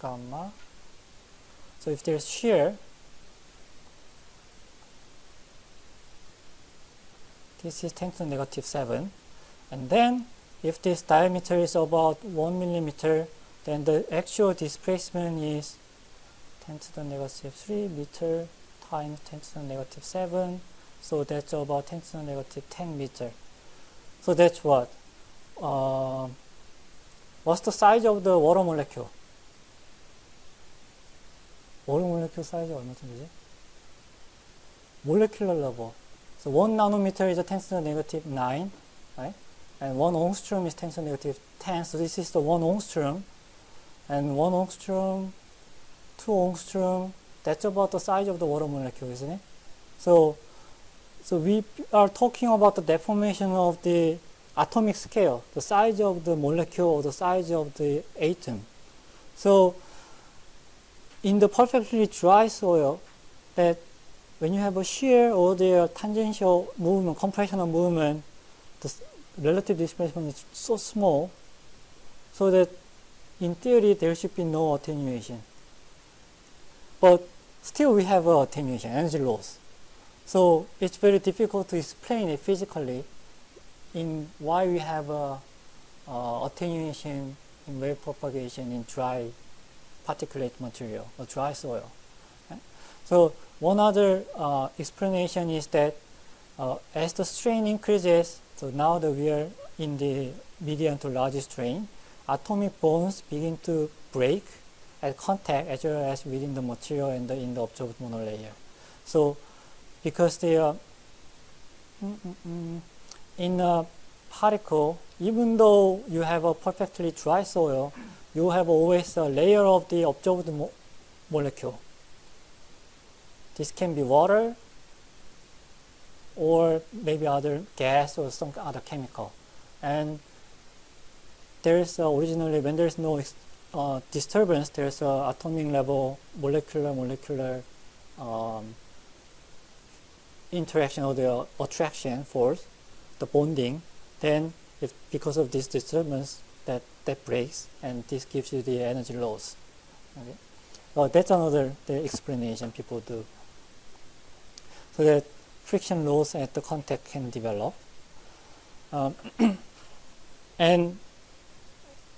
gamma. So if there's shear, this is 10 to the negative 7. And then if this diameter is about 1 millimeter, then the actual displacement is 10 to the negative 3 meter times 10 to the negative 7. So that's about 10 to the negative 10 meter. So that's what? What's the size of the water molecule? water molecule size 얼마 정도지? Molecular level. So 1 nanometer is 10 to the negative 9, right? And 1 angstrom is 10 to the negative 10. So this is the 1 angstrom. And 1 angstrom, 2 angstrom, that's about the size of the water molecule, isn't it? So we are talking about the deformation of the atomic scale, the size of the molecule or the size of the atom. So in the perfectly dry soil, that when you have a shear or the tangential movement, compressional movement, the relative displacement is so small, so that in theory there should be no attenuation. But still we have attenuation, energy loss. So it's very difficult to explain it physically in why we have attenuation in wave propagation in dry particulate material or dry soil. Okay? So one other explanation is that as the strain increases, so now that we are in the medium to large strain, atomic bonds begin to break at contact as well as within the material and in the observed monolayer. So because they are in a particle, even though you have a perfectly dry soil, you have always a layer of the observed molecule. This can be water or maybe other gas or some other chemical. And there's originally, when there's no disturbance, there's a atomic level molecular interaction or the attraction force, the bonding. Then if because of this disturbance that breaks, and this gives you the energy loss. Okay? Well, that's another explanation people do. So that friction loss at the contact can develop. And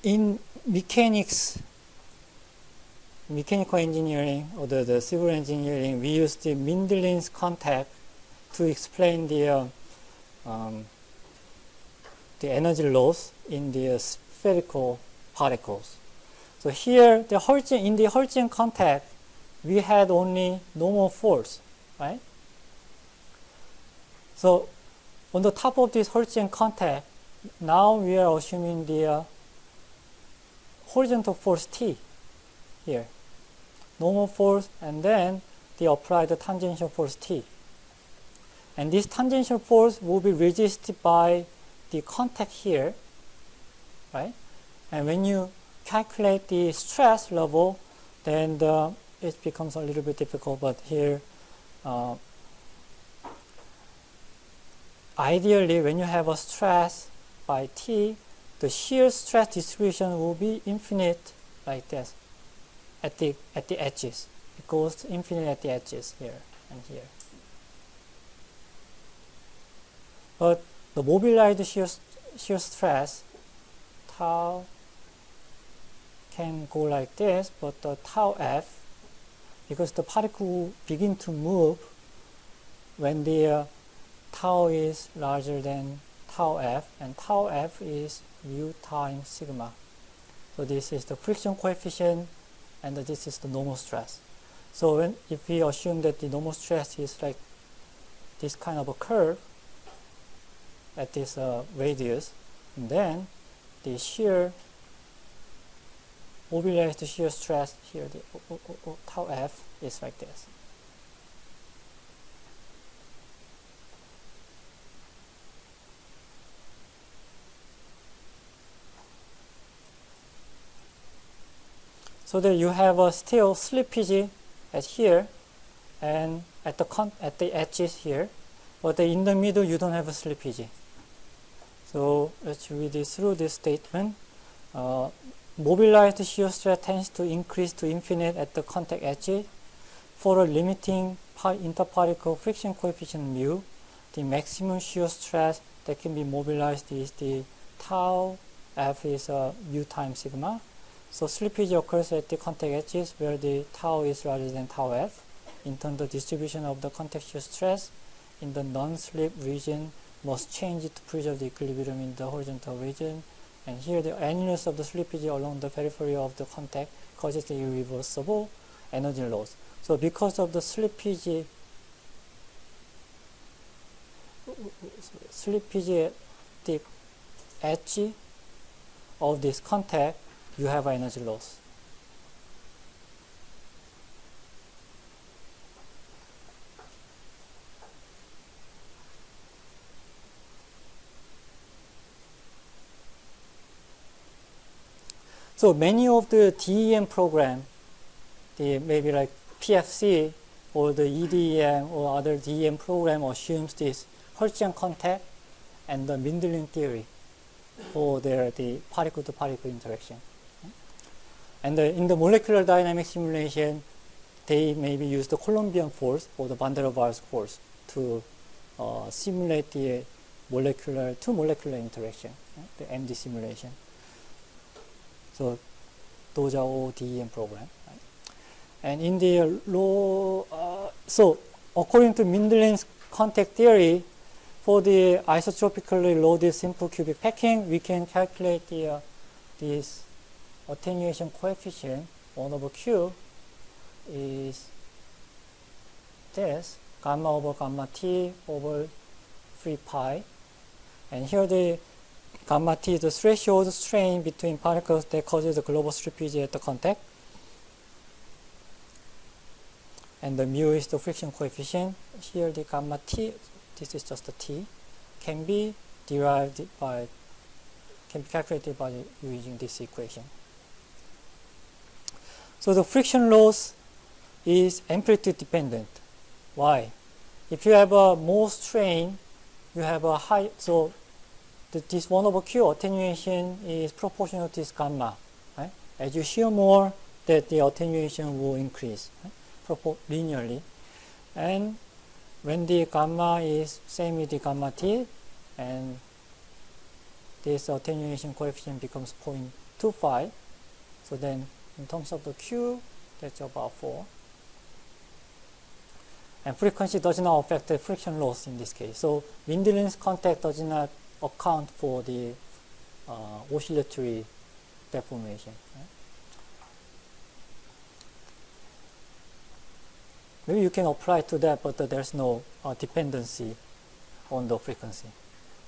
in mechanical engineering or the civil engineering, we use the Mindlin's contact to explain the energy loss in the spherical particles. So here, in the Hertzian contact, we had only normal force, right? So on the top of this Hertzian contact, now we are assuming the horizontal force T here. Normal force and then the applied tangential force T. And this tangential force will be resisted by the contact here, right? And when you calculate the stress level, then it becomes a little bit difficult, but here, ideally, when you have a stress by T, the shear stress distribution will be infinite like this at the edges. It goes infinite at the edges here and here. But the mobilized shear stress, tau, can go like this, but the tau f, because the particle will begin to move when the tau is larger than tau f, and tau f is mu times sigma. So this is the friction coefficient, and this is the normal stress. So if we assume that the normal stress is like this kind of a curve at this radius, and then the shear, mobilized shear stress here, the tau f is like this. So that you have a still slippage at here and at the edges here, but in the middle you don't have a slippage. So let's read this through this statement. Mobilized shear stress tends to increase to infinite at the contact edges. For a limiting interparticle friction coefficient mu, the maximum shear stress that can be mobilized is the tau f is mu times sigma. So slippage occurs at the contact edges where the tau is larger than tau f. In turn, the distribution of the contact shear stress in the non-slip region must change to preserve the equilibrium in the horizontal region. And here the annulus of the slippage along the periphery of the contact causes the irreversible energy loss. So because of the slippage at the edge of this contact, you have energy loss. So many of the DEM program, maybe like PFC or the EDEM or other DEM program assumes this Hertzian contact and the Mindlin theory for the particle-to-particle interaction. And in the molecular dynamics simulation, they maybe use the Colombian force or the van der Waals force to simulate the two-molecular interaction, the MD simulation. So those are all DEM program. Right? And in the so according to Mindlin's contact theory, for the isotropically loaded simple cubic packing, we can calculate this attenuation coefficient 1 over q is this gamma over gamma t over 3 pi, and here the gamma t is the threshold strain between particles that causes the global slippage at the contact, and the mu is the friction coefficient. Here the gamma t, this is just the t, can be calculated by using this equation. So the friction loss is amplitude dependent. Why? If you have more strain, you have a high, so this 1 over q attenuation is proportional to this gamma. Right? As you shear more, that the attenuation will increase, right? Linearly. And when the gamma is same with the gamma t, and this attenuation coefficient becomes 0.25, so then in terms of the q, that's about 4. And frequency does not affect the friction loss in this case. So Mindlin's contact does not account for the oscillatory deformation. Right? Maybe you can apply to that, but there's no dependency on the frequency.